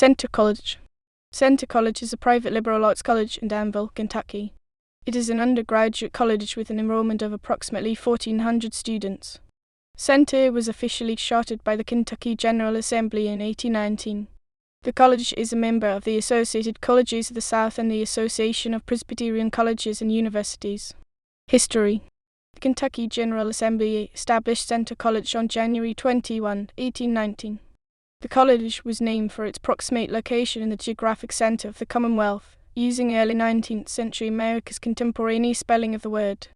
Centre College. Centre College is a private liberal arts college in Danville, Kentucky. It is an undergraduate college with an enrollment of approximately 1,400 students. Centre was officially chartered by the Kentucky General Assembly in 1819. The college is a member of the Associated Colleges of the South and the Association of Presbyterian Colleges and Universities. History. The Kentucky General Assembly established Centre College on January 21, 1819. The college was named for its proximate location in the geographic center of the Commonwealth, using early 19th century America's contemporaneous spelling of the word.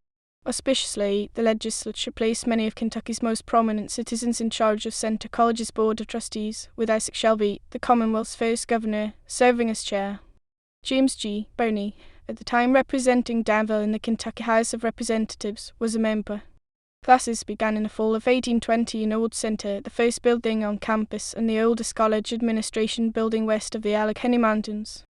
Auspiciously, the legislature placed many of Kentucky's most prominent citizens in charge of Centre College's Board of Trustees, with Isaac Shelby, the Commonwealth's first governor, serving as chair. James G. Birney, at the time representing Danville in the Kentucky House of Representatives, was a member. Classes began in the fall of 1820 in Old Centre, the first building on campus and the oldest college administration building west of the Allegheny Mountains.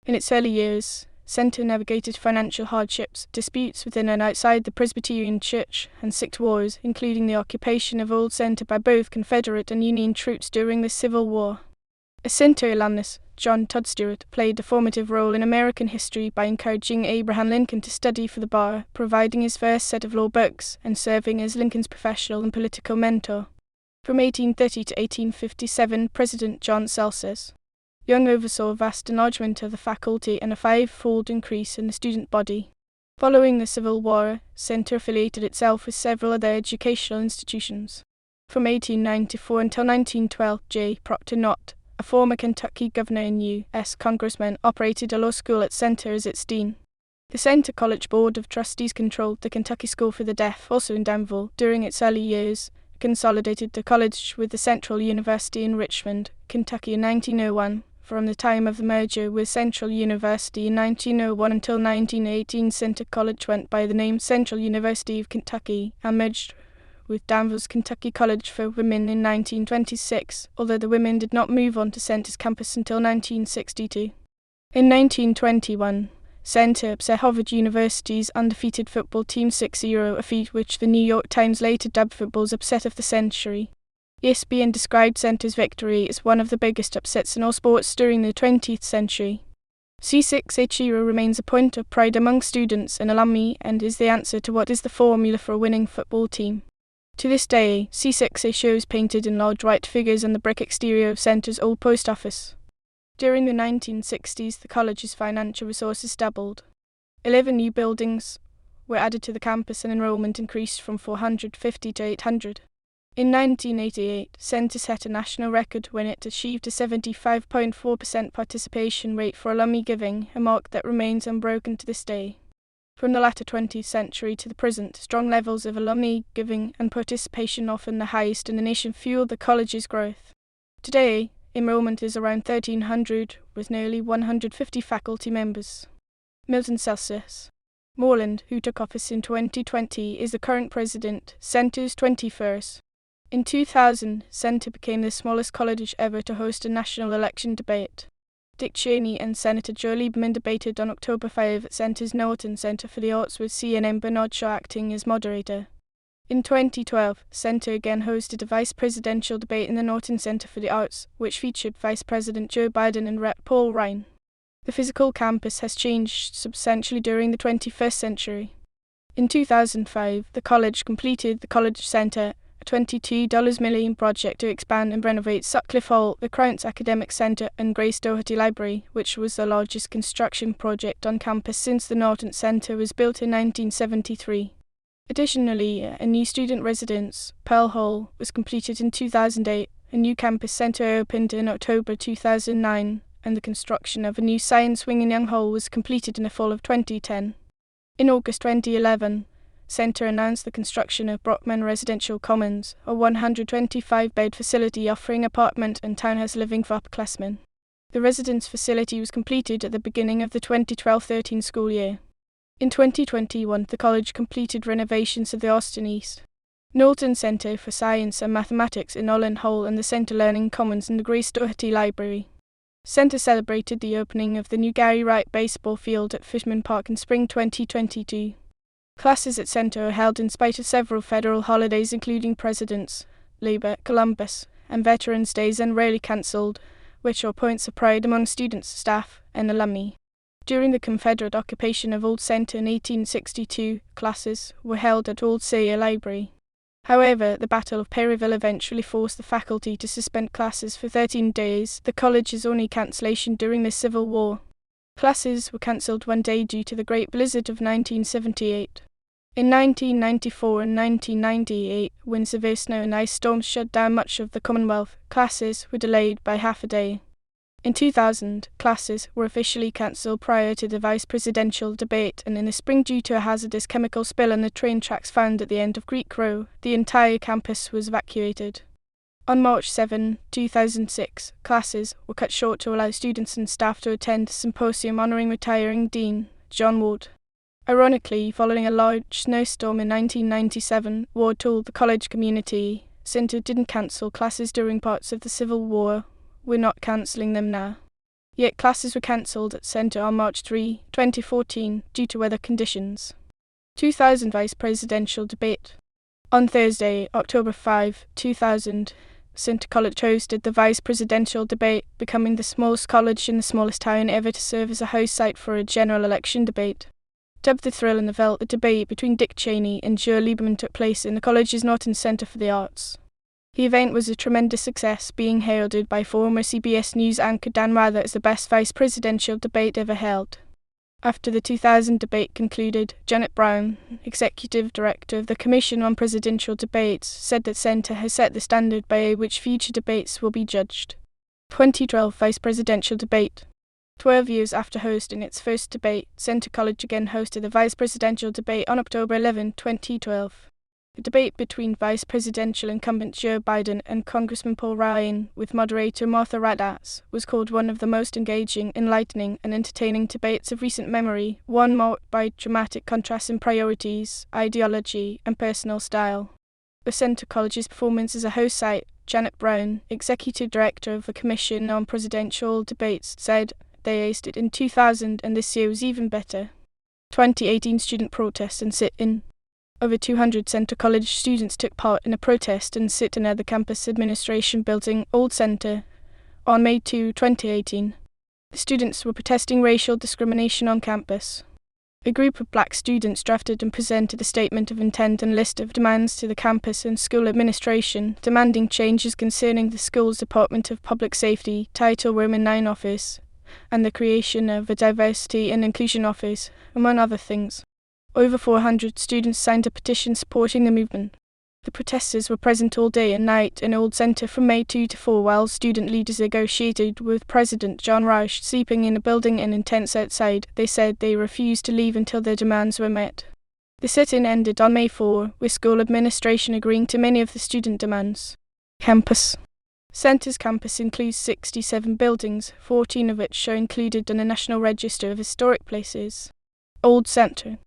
In its early years, Centre navigated financial hardships, disputes within and outside the Presbyterian Church, and 6 wars, including the occupation of Old Centre by both Confederate and Union troops during the Civil War. A Centre alumnus, John Todd Stewart, played a formative role in American history by encouraging Abraham Lincoln to study for the bar, providing his first set of law books, and serving as Lincoln's professional and political mentor. From 1830 to 1857, President John Selces Young oversaw a vast enlargement of the faculty and a 5-fold increase in the student body. Following the Civil War, Centre affiliated itself with several other educational institutions. From 1894 until 1912, J. Proctor Knott, a former Kentucky governor and U.S. congressman, operated a law school at Centre as its dean. The Centre College Board of Trustees controlled the Kentucky School for the Deaf, also in Danville, during its early years, consolidated the college with the Central University in Richmond, Kentucky in 1901. From the time of the merger with Central University in 1901 until 1918, Centre College went by the name Central University of Kentucky and merged with Danville's Kentucky College for Women in 1926, although the women did not move on to Centre's campus until 1962. In 1921, Centre upset Harvard University's undefeated football team 6-0, a feat which the New York Times later dubbed football's upset of the century. ESPN described Centre's victory as one of the biggest upsets in all sports during the 20th century. C6A remains a point of pride among students and alumni and is the answer to what is the formula for a winning football team. To this day, C6A shows painted in large white figures on the brick exterior of Centre's old post office. During the 1960s, the college's financial resources doubled. 11 new buildings were added to the campus and enrollment increased from 450 to 800. In 1988, Centre set a national record when it achieved a 75.4% participation rate for alumni giving, a mark that remains unbroken to this day. From the latter 20th century to the present, strong levels of alumni giving and participation, often the highest in the nation, fueled the college's growth. Today, enrollment is around 1,300, with nearly 150 faculty members. Milton Celsius Moreland, who took office in 2020, is the current president, Centre's 21st. In 2000, Centre became the smallest college ever to host a national election debate. Dick Cheney and Senator Joe Lieberman debated on October 5 at Centre's Norton Center for the Arts, with CNN Bernard Shaw acting as moderator. In 2012, Centre again hosted a vice presidential debate in the Norton Center for the Arts, which featured Vice President Joe Biden and Rep. Paul Ryan. The physical campus has changed substantially during the 21st century. In 2005, the college completed the College Center, a $22 million project to expand and renovate Sutcliffe Hall, the Crown's Academic Center, and Grace Doherty Library, which was the largest construction project on campus since the Norton Center was built in 1973. Additionally, a new student residence, Pearl Hall, was completed in 2008, a new campus center opened in October 2009, and the construction of a new science wing in Young Hall was completed in the fall of 2010. In August 2011, Centre announced the construction of Brockman Residential Commons, a 125-bed facility offering apartment and townhouse living for upperclassmen. The residence facility was completed at the beginning of the 2012-13 school year. In 2021, the college completed renovations of the Austin East, Norton Center for Science and Mathematics in Olin Hall and the Centre Learning Commons in the Grace Doherty Library. Centre celebrated the opening of the new Gary Wright baseball field at Fishman Park in spring 2022. Classes at Centre are held in spite of several federal holidays including President's, Labor, Columbus, and Veterans Days, and rarely cancelled, which are points of pride among students, staff, and alumni. During the Confederate occupation of Old Center in 1862, classes were held at Old Sayre Library. However, the Battle of Perryville eventually forced the faculty to suspend classes for 13 days, the college's only cancellation during the Civil War. Classes were cancelled one day due to the Great Blizzard of 1978. In 1994 and 1998, when severe snow and ice storms shut down much of the Commonwealth, classes were delayed by half a day. In 2000, classes were officially cancelled prior to the vice presidential debate, and in the spring, due to a hazardous chemical spill on the train tracks found at the end of Greek Row, the entire campus was evacuated. On March 7, 2006, classes were cut short to allow students and staff to attend a symposium honouring retiring Dean John Ward. Ironically, following a large snowstorm in 1997, Ward told the college community, "Center didn't cancel classes during parts of the Civil War. We're not cancelling them now." Yet classes were cancelled at Center on March 3, 2014, due to weather conditions. 2000 Vice Presidential Debate. On Thursday, October 5, 2000, Center College hosted the Vice Presidential Debate, becoming the smallest college in the smallest town ever to serve as a host site for a general election debate. Dubbed the Thrill and the Veldt, the debate between Dick Cheney and Joe Lieberman took place in the college's Norton Center for the Arts. The event was a tremendous success, being heralded by former CBS News anchor Dan Rather as the best vice presidential debate ever held. After the 2000 debate concluded, Janet Brown, executive director of the Commission on Presidential Debates, said that Center has set the standard by which future debates will be judged. 2012 Vice Presidential Debate. 12 years after hosting its first debate, Center College again hosted the Vice Presidential Debate on October 11, 2012. The debate between Vice Presidential incumbent Joe Biden and Congressman Paul Ryan, with moderator Martha Raddatz, was called one of the most engaging, enlightening, and entertaining debates of recent memory, one marked by dramatic contrasts in priorities, ideology, and personal style. The Center College's performance as a host site, Janet Brown, executive director of the Commission on Presidential Debates, said, "They aced it in 2000 and this year was even better." 2018 student protest and sit-in. Over 200 Center College students took part in a protest and sit-in at the campus administration building, Old Center, on May 2, 2018. The students were protesting racial discrimination on campus. A group of black students drafted and presented a statement of intent and list of demands to the campus and school administration, demanding changes concerning the school's Department of Public Safety, Title Roman IX office, and the creation of a Diversity and Inclusion office, among other things. Over 400 students signed a petition supporting the movement. The protesters were present all day and night in Old Center from May 2 to 4 while student leaders negotiated with President John Rush, sleeping in a building and in tents outside. They said they refused to leave until their demands were met. The sit-in ended on May 4, with school administration agreeing to many of the student demands. Campus. Center's campus includes 67 buildings, 14 of which are included on the National Register of Historic Places. Old Center.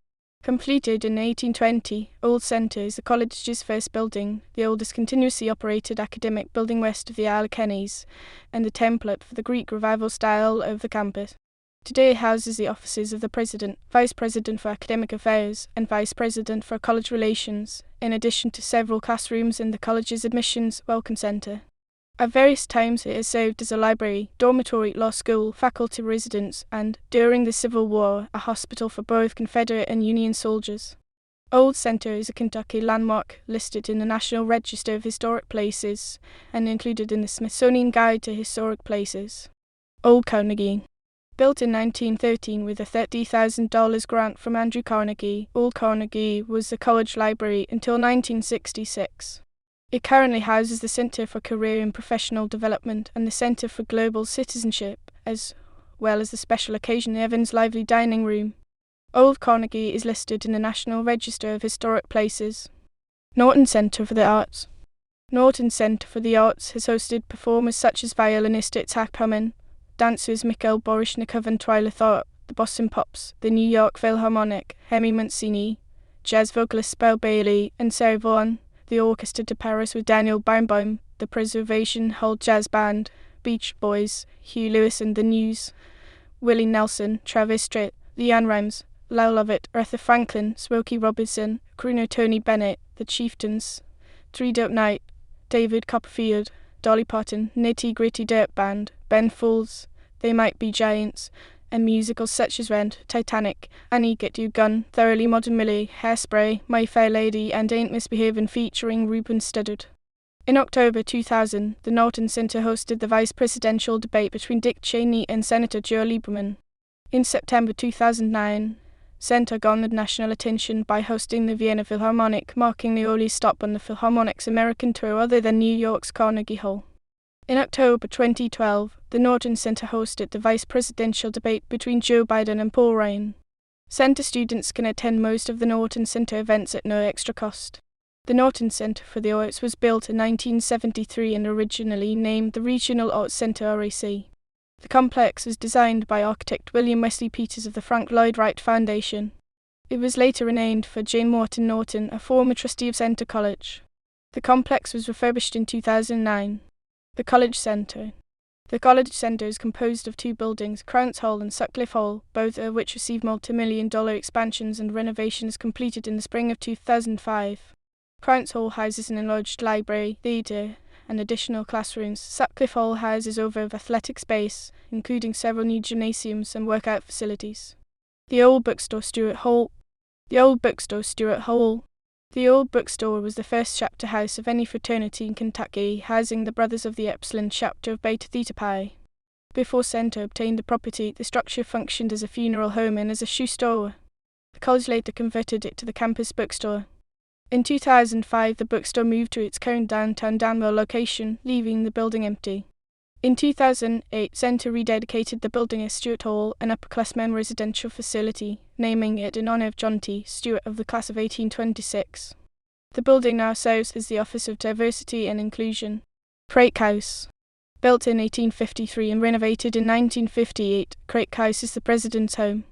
Completed in 1820, Old Center is the college's first building, the oldest continuously operated academic building west of the Alleghenies, and the template for the Greek Revival style of the campus. Today it houses the offices of the President, Vice President for Academic Affairs, and Vice President for College Relations, in addition to several classrooms in the college's Admissions Welcome Center. At various times it has served as a library, dormitory, law school, faculty residence, and, during the Civil War, a hospital for both Confederate and Union soldiers. Old Center is a Kentucky landmark listed in the National Register of Historic Places and included in the Smithsonian Guide to Historic Places. Old Carnegie. Built in 1913 with a $30,000 grant from Andrew Carnegie, Old Carnegie was the college library until 1966. It currently houses the Center for Career and Professional Development and the Center for Global Citizenship, as well as the special occasion Evans Lively Dining Room. Old Carnegie is listed in the National Register of Historic Places. Norton Center for the Arts. Norton Center for the Arts has hosted performers such as violinist Itzhak Perlman, dancers Mikhail Baryshnikov and Twyla Tharp, the Boston Pops, the New York Philharmonic, Hemi Mancini, jazz vocalists Beau Bailey and Sarah Vaughan, the Orchestre de Paris with Daniel Barenboim, the Preservation Hall Jazz Band, Beach Boys, Hugh Lewis and the News, Willie Nelson, Travis Tritt, Leanne Rimes, Lyle Lovett, Aretha Franklin, Smokey Robinson, crooner Tony Bennett, The Chieftains, Three Dope Night, David Copperfield, Dolly Parton, Nitty Gritty Dirt Band, Ben Folds, They Might Be Giants, and musicals such as Rent, Titanic, Annie Get You Gun, Thoroughly Modern Millie, Hairspray, My Fair Lady, and Ain't Misbehavin' featuring Ruben Studdard. In October 2000, the Norton Center hosted the vice presidential debate between Dick Cheney and Senator Joe Lieberman. In September 2009, Center garnered national attention by hosting the Vienna Philharmonic, marking the only stop on the Philharmonic's American tour other than New York's Carnegie Hall. In October 2012, the Norton Center hosted the vice presidential debate between Joe Biden and Paul Ryan. Center students can attend most of the Norton Center events at no extra cost. The Norton Center for the Arts was built in 1973 and originally named the Regional Arts Center RAC. The complex was designed by architect William Wesley Peters of the Frank Lloyd Wright Foundation. It was later renamed for Jane Morton Norton, a former trustee of Center College. The complex was refurbished in 2009. The College Center. The College Center is composed of two buildings, Crowns Hall and Sutcliffe Hall, both of which received multi-million-dollar expansions and renovations completed in the spring of 2005. Crowns Hall houses an enlarged library, theatre, and additional classrooms. Sutcliffe Hall houses over of athletic space, including several new gymnasiums and workout facilities. The Old Bookstore, Stuart Hall. The Old Bookstore, Stuart Hall. The Old Bookstore was the first chapter house of any fraternity in Kentucky, housing the Brothers of the Epsilon chapter of Beta Theta Pi. Before Center obtained the property, the structure functioned as a funeral home and as a shoe store. The college later converted it to the campus bookstore. In 2005, the bookstore moved to its current downtown Danville location, leaving the building empty. In 2008, Center rededicated the building as Stuart Hall, an upperclassmen residential facility, naming it in honor of John T. Stuart of the class of 1826. The building now serves as the Office of Diversity and Inclusion. Craik House. Built in 1853 and renovated in 1958, Craik House is the president's home.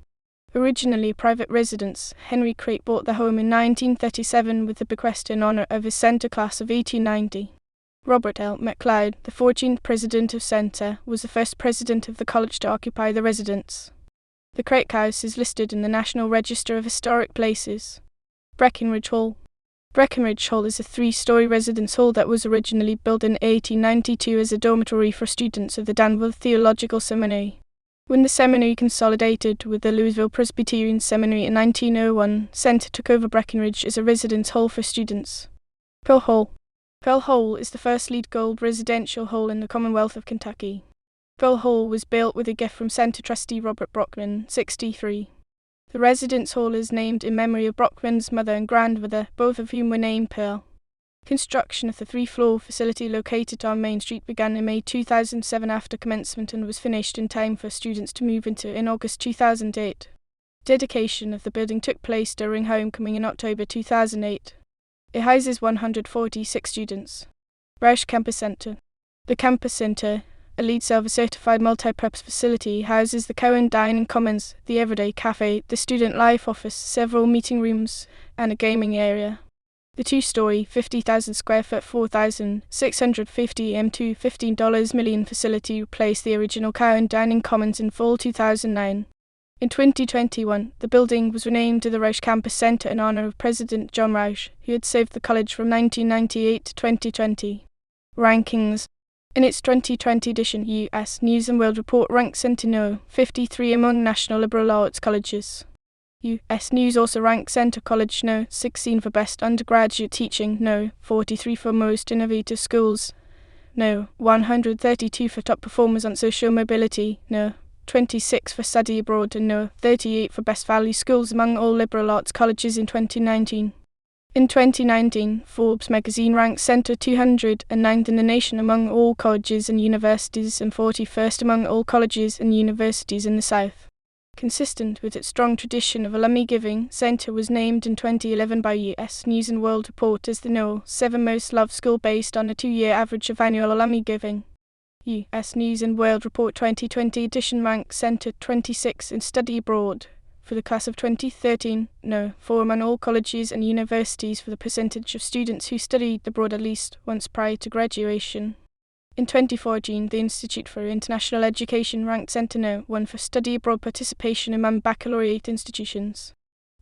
Originally a private residence, Henry Craik bought the home in 1937 with the bequest in honor of his Center class of 1890. Robert L. McLeod, the 14th president of Center, was the first president of the college to occupy the residence. The Craik House is listed in the National Register of Historic Places. Breckenridge Hall. Breckenridge Hall is a 3-story residence hall that was originally built in 1892 as a dormitory for students of the Danville Theological Seminary. When the seminary consolidated with the Louisville Presbyterian Seminary in 1901, Center took over Breckenridge as a residence hall for students. Pearl Hall. Pearl Hall is the first LEED Gold residential hall in the Commonwealth of Kentucky. Pearl Hall was built with a gift from Center trustee Robert Brockman, 63. The residence hall is named in memory of Brockman's mother and grandmother, both of whom were named Pearl. Construction of the 3-floor facility located on Main Street began in May 2007 after commencement and was finished in time for students to move into in August 2008. Dedication of the building took place during homecoming in October 2008. It houses 146 students. Roush Campus Center. The Campus Center, a LEED Silver-certified multi-purpose facility, houses the Cohen Dining Commons, the Everyday Cafe, the Student Life Office, several meeting rooms, and a gaming area. The 2-story, 50,000 square foot, 4,650 m2 $15 million facility replaced the original Cohen Dining Commons in fall 2009. In 2021, the building was renamed to the Roush Campus Center in honor of President John Roush, who had served the college from 1998 to 2020. Rankings. In its 2020 edition, U.S. News & World Report ranked Center No. 53 among national liberal arts colleges. U.S. News also ranked Center College No. 16 for best undergraduate teaching, No. 43 for most innovative schools, No. 132 for top performers on social mobility, No. 26 for study abroad, and No. 38 for best value schools among all liberal arts colleges in 2019. In 2019, Forbes magazine ranked Center 209th in the nation among all colleges and universities and 41st among all colleges and universities in the South. Consistent with its strong tradition of alumni giving, Center was named in 2011 by U.S. News & World Report as the No. 7 most loved school based on a 2-year average of annual alumni giving. U.S. News & World Report 2020 edition ranked Center 26 in study abroad for the class of 2013, No. 4 among all colleges and universities for the percentage of students who studied abroad at least once prior to graduation. In 2014, the Institute for International Education ranked Center No. 1 for study abroad participation among baccalaureate institutions.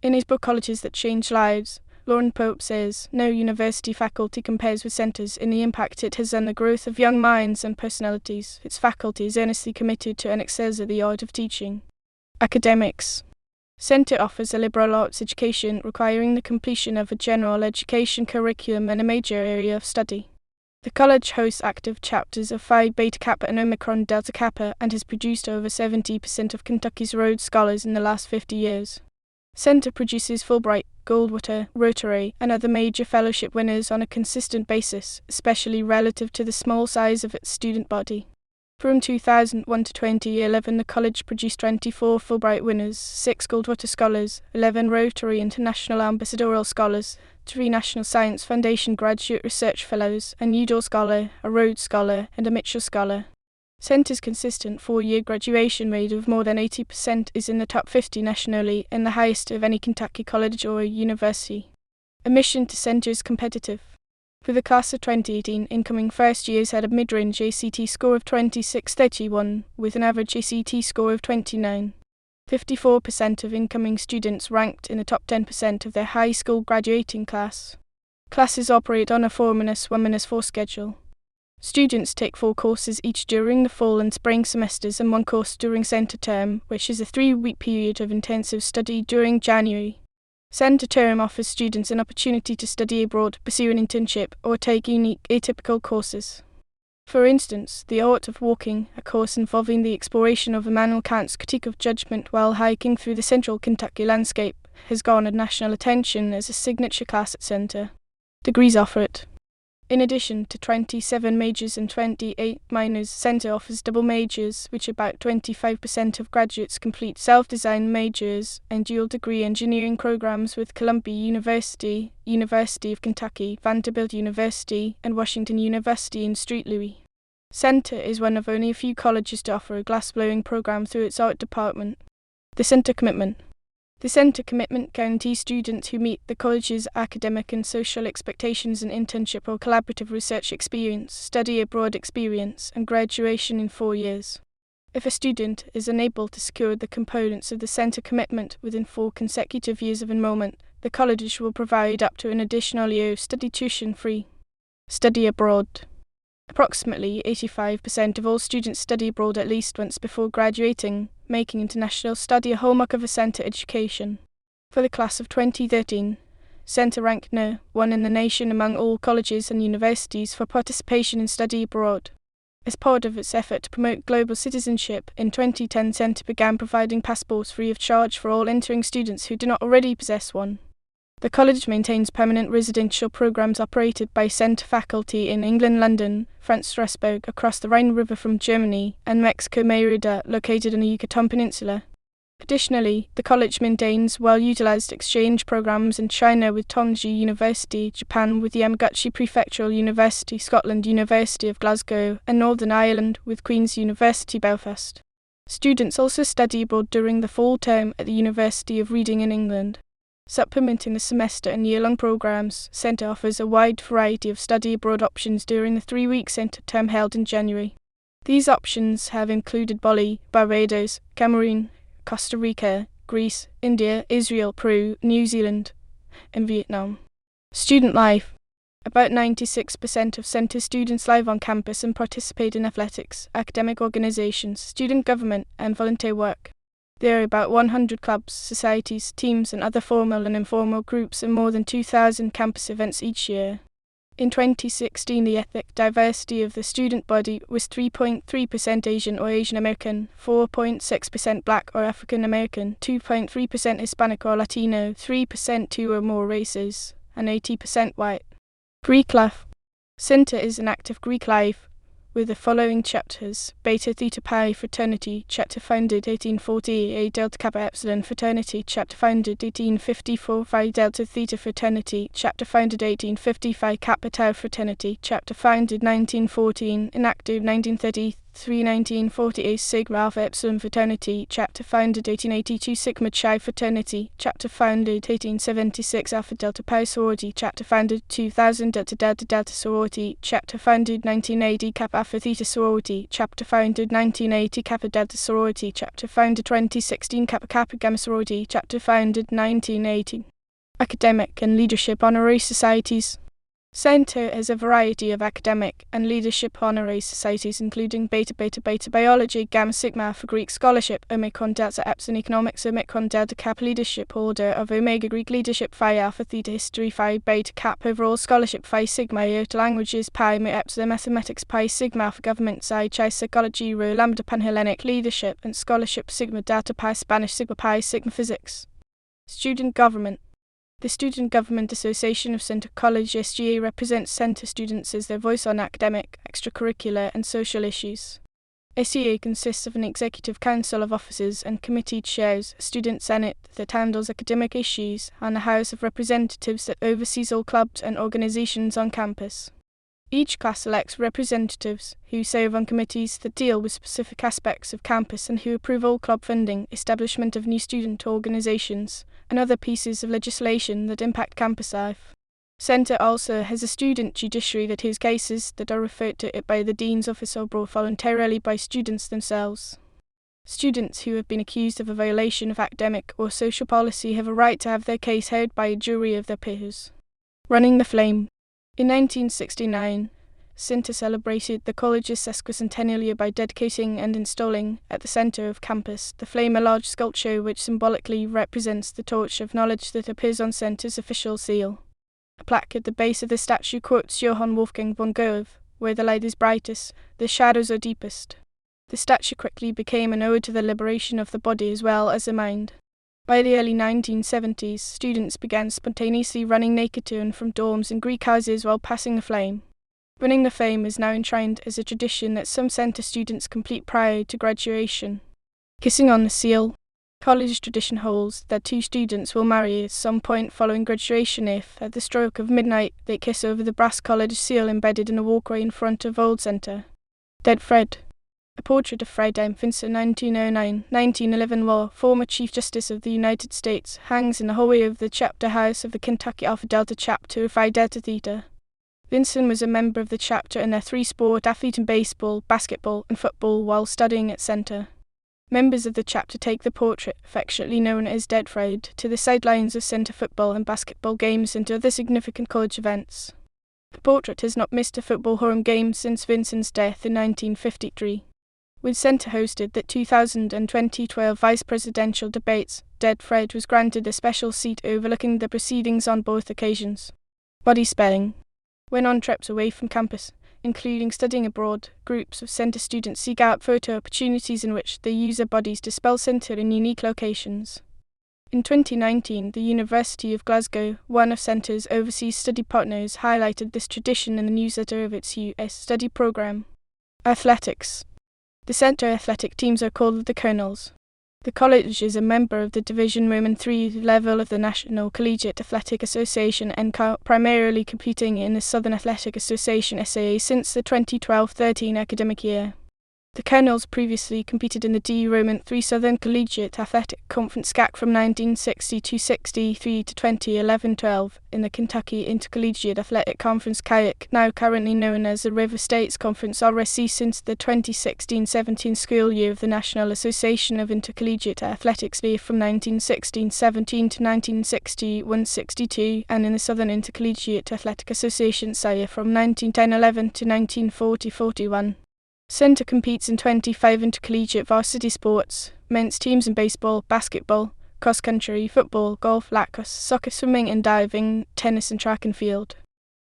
In his book Colleges That Change Lives, Lauren Pope says, "No university faculty compares with centers in the impact it has on the growth of young minds and personalities. Its faculty is earnestly committed to and excels at the art of teaching." Academics. Center offers a liberal arts education requiring the completion of a general education curriculum and a major area of study. The college hosts active chapters of Phi Beta Kappa and Omicron Delta Kappa and has produced over 70% of Kentucky's Rhodes Scholars in the last 50 years. Center produces Fulbright, Goldwater, Rotary, and other major fellowship winners on a consistent basis, especially relative to the small size of its student body. From 2001 to 2011, the college produced 24 Fulbright winners, 6 Goldwater Scholars, 11 Rotary International Ambassadorial Scholars, 3 National Science Foundation Graduate Research Fellows, a Udall Scholar, a Rhodes Scholar, and a Mitchell Scholar. Center's consistent 4-year graduation rate of more than 80% is in the top 50 nationally and the highest of any Kentucky college or university. Admission to Center is competitive. For the class of 2018, incoming first years had a mid-range ACT score of 2631, with an average ACT score of 29. 54% of incoming students ranked in the top 10% of their high school graduating class. Classes operate on a 4-1-4 schedule. Students take 4 courses each during the fall and spring semesters and 1 course during center term, which is a 3-week period of intensive study during January. Center term offers students an opportunity to study abroad, pursue an internship, or take unique, atypical courses. For instance, The Art of Walking, a course involving the exploration of Immanuel Kant's critique of judgment while hiking through the central Kentucky landscape, has garnered national attention as a signature class at Center. Degrees offered. In addition to 27 majors and 28 minors, Center offers double majors, which about 25% of graduates complete, self-designed majors, and dual-degree engineering programs with Columbia University, University of Kentucky, Vanderbilt University, and Washington University in St. Louis. Center is one of only a few colleges to offer a glassblowing program through its art department. The Center Commitment. The Center Commitment guarantees students who meet the college's academic and social expectations an internship or collaborative research experience, study abroad experience, and graduation in 4 years. If a student is unable to secure the components of the Center Commitment within 4 consecutive years of enrollment, the college will provide up to an additional year of study tuition free. Study abroad. Approximately 85% of all students study abroad at least once before graduating, making international study a hallmark of a center education. For the class of 2013, Center ranked No. 1 in the nation among all colleges and universities for participation in study abroad. As part of its effort to promote global citizenship, in 2010 Center began providing passports free of charge for all entering students who do not already possess one. The college maintains permanent residential programs operated by Center faculty in England, London, France, Strasbourg, across the Rhine River from Germany, and Mexico, Mérida, located on the Yucatan Peninsula. Additionally, the college maintains well-utilized exchange programs in China with Tongji University, Japan with Yamaguchi Prefectural University, Scotland University of Glasgow, and Northern Ireland with Queen's University Belfast. Students also study abroad during the fall term at the University of Reading in England. Supplementing the semester and year-long programs, Center offers a wide variety of study abroad options during the 3-week center term held in January. These options have included Bali, Barbados, Cameroon, Costa Rica, Greece, India, Israel, Peru, New Zealand, and Vietnam. Student life. About 96% of Center students live on campus and participate in athletics, academic organizations, student government, and volunteer work. There are about 100 clubs, societies, teams, and other formal and informal groups and more than 2,000 campus events each year. In 2016, the ethnic diversity of the student body was 3.3% Asian or Asian American, 4.6% Black or African American, 2.3% Hispanic or Latino, 3% 2 or more races, and 80% white. Greek life. Center is an active Greek life, with the following chapters: Beta Theta Pi Fraternity, chapter founded 1840, A Delta Kappa Epsilon Fraternity, chapter founded 1854, Phi Delta Theta Fraternity, chapter founded 1850, Phi Kappa Tau Fraternity, chapter founded 1914, inactive 1933, 1948, Sigma Alpha Epsilon Fraternity, chapter founded 1882, Sigma Chi Fraternity, chapter founded 1876, Alpha Delta Pi Sorority, chapter founded 2000, Delta Delta Delta Sorority, chapter founded 1980, Kappa Alpha Theta Sorority, chapter founded 1980, Kappa Delta Sorority, chapter founded 2016, Kappa Kappa Gamma Sorority, chapter founded 1980. Academic and Leadership Honorary Societies. Center has a variety of academic and leadership honorary societies, including Beta Beta Beta Biology, Gamma Sigma for Greek Scholarship, Omicron Delta Epsilon Economics, Omicron Delta Kappa Leadership Order of Omega Greek Leadership, Phi Alpha Theta History, Phi Beta Kappa Overall Scholarship, Phi Sigma Iota Languages, Pi Mu Epsilon Mathematics, Pi Sigma for Government, Psi Chi Psychology, Rho Lambda Panhellenic Leadership and Scholarship, Sigma Delta Pi Spanish, Sigma Pi Sigma Physics. Student Government. The Student Government Association of Center College SGA represents Center students as their voice on academic, extracurricular, and social issues. SGA consists of an executive council of officers and committee chairs, a student senate that handles academic issues, and a House of Representatives that oversees all clubs and organizations on campus. Each class elects representatives who serve on committees that deal with specific aspects of campus and who approve all club funding, establishment of new student organizations, and other pieces of legislation that impact campus life. Center also has a student judiciary that hears cases that are referred to it by the dean's office or brought voluntarily by students themselves. Students who have been accused of a violation of academic or social policy have a right to have their case heard by a jury of their peers. Running the Flame. In 1969, Center celebrated the college's sesquicentennial year by dedicating and installing, at the center of campus, the flame, a large sculpture which symbolically represents the torch of knowledge that appears on Center's official seal. A plaque at the base of the statue quotes Johann Wolfgang von Goethe, "Where the light is brightest, the shadows are deepest." The statue quickly became an ode to the liberation of the body as well as the mind. By the early 1970s, students began spontaneously running naked to and from dorms and Greek houses while passing the flame. Running the flame is now enshrined as a tradition that some center students complete prior to graduation. Kissing on the seal. College tradition holds that two students will marry at some point following graduation if, at the stroke of midnight, they kiss over the brass college seal embedded in a walkway in front of Old Center. Dead Fred. A portrait of Fred M. Vinson, 1909-1911 former Chief Justice of the United States, hangs in the hallway of the chapter house of the Kentucky Alpha Delta chapter of Phi Delta Theta. Vinson was a member of the chapter in their three-sport athlete in baseball, basketball, and football while studying at Center. Members of the chapter take the portrait, affectionately known as Dead Fred, to the sidelines of Center football and basketball games and to other significant college events. The portrait has not missed a football home game since Vinson's death in 1953. When Center hosted the 2000 and 2012 vice presidential debates, Dead Fred was granted a special seat overlooking the proceedings on both occasions. Body spelling. When on trips away from campus, including studying abroad, groups of Center students seek out photo opportunities in which they use their bodies to spell Center in unique locations. In 2019, the University of Glasgow, one of Center's overseas study partners, highlighted this tradition in the newsletter of its US study program. Athletics. The Center athletic teams are called the Colonels. The college is a member of the Division Women 3 level of the National Collegiate Athletic Association and primarily competing in the Southern Athletic Association SAA since the 2012-13 academic year. The Colonels previously competed in the D Roman 3 Southern Collegiate Athletic Conference SCAC from 1962-63 to 2011-12 in the Kentucky Intercollegiate Athletic Conference KAYAK, now currently known as the River States Conference RSC since the 2016-17 school year of the National Association of Intercollegiate Athletics from 1916-17 to 1961-62 and in the Southern Intercollegiate Athletic Association SAIA from 1910-11 to 1940-41. Center competes in 25 intercollegiate varsity sports, men's teams in baseball, basketball, cross-country, football, golf, lacrosse, soccer, swimming and diving, tennis and track and field.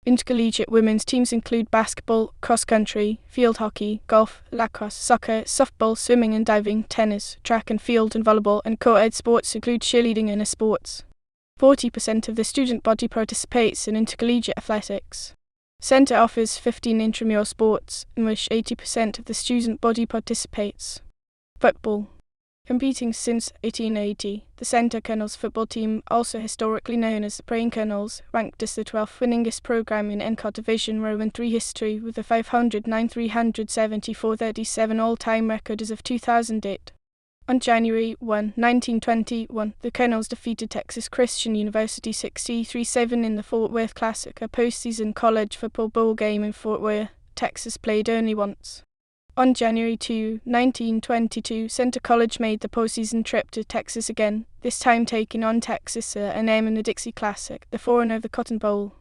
Intercollegiate women's teams include basketball, cross-country, field hockey, golf, lacrosse, soccer, softball, swimming and diving, tennis, track and field and volleyball, and co-ed sports include cheerleading and sports. 40% of the student body participates in intercollegiate athletics. Center offers 15 intramural sports, in which 80% of the student body participates. Football. Competing since 1880, the Center Colonels football team, also historically known as the Praying Colonels, ranked as the 12th winningest program in NCAA Division Roman 3 history with a 509,374-37 all-time record as of 2008. On January 1, 1921, the Colonels defeated Texas Christian University 63-7 in the Fort Worth Classic, a postseason college football bowl game in Fort Worth. Texas played only once. On January 2, 1922, Center College made the postseason trip to Texas again, this time taking on Texas A&M in the Dixie Classic, the forerunner of the Cotton Bowl.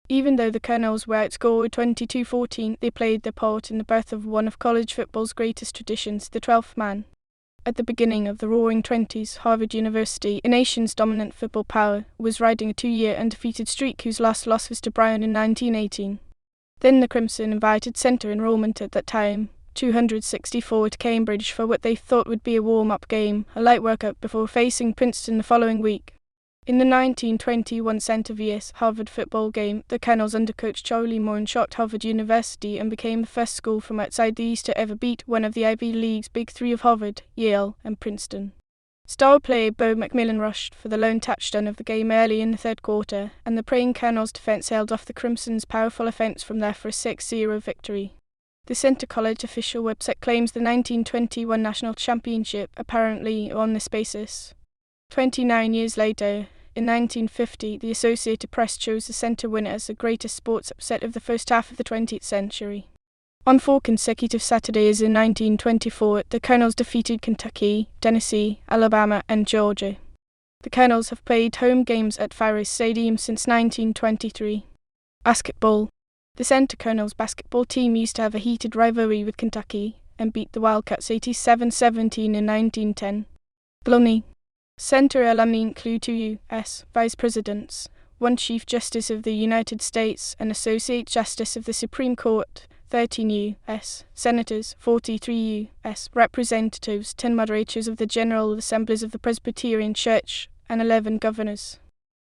Even though the Colonels were outscored 22-14, they played their part in the birth of one of college football's greatest traditions, the 12th man. At the beginning of the Roaring Twenties, Harvard University, a nation's dominant football power, was riding a 2-year undefeated streak whose last loss was to Brown in 1918. Then the Crimson invited center enrollment at that time, 264 to Cambridge for what they thought would be a warm-up game, a light workup before facing Princeton the following week. In the 1921 Center vs. Harvard football game, the Colonels under coach Charlie Morn shocked Harvard University and became the first school from outside the East to ever beat one of the Ivy League's big three of Harvard, Yale, and Princeton. Star player Bo McMillan rushed for the lone touchdown of the game early in the third quarter, and the praying Colonels' defense held off the Crimson's powerful offense from there for a 6-0 victory. The Center College official website claims the 1921 national championship apparently on this basis. 29 years later, in 1950, the Associated Press chose the Center winner as the greatest sports upset of the first half of the 20th century. On 4 consecutive Saturdays in 1924, the Colonels defeated Kentucky, Tennessee, Alabama, and Georgia. The Colonels have played home games at Farris Stadium since 1923. Basketball. The Center Colonels basketball team used to have a heated rivalry with Kentucky and beat the Wildcats 87-17 in 1910. Alumni. Center alumni include 2 U.S. Vice Presidents, 1 Chief Justice of the United States, an Associate Justice of the Supreme Court, 13 U.S. Senators, 43 U.S. Representatives, 10 Moderators of the General Assemblies of the Presbyterian Church, and 11 Governors.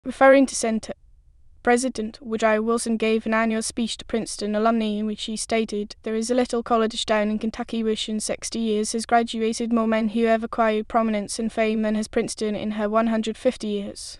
Referring to Center President Woodrow Wilson gave an annual speech to Princeton alumni in which he stated, "There is a little college down in Kentucky which in 60 years has graduated more men who have acquired prominence and fame than has Princeton in her 150 years."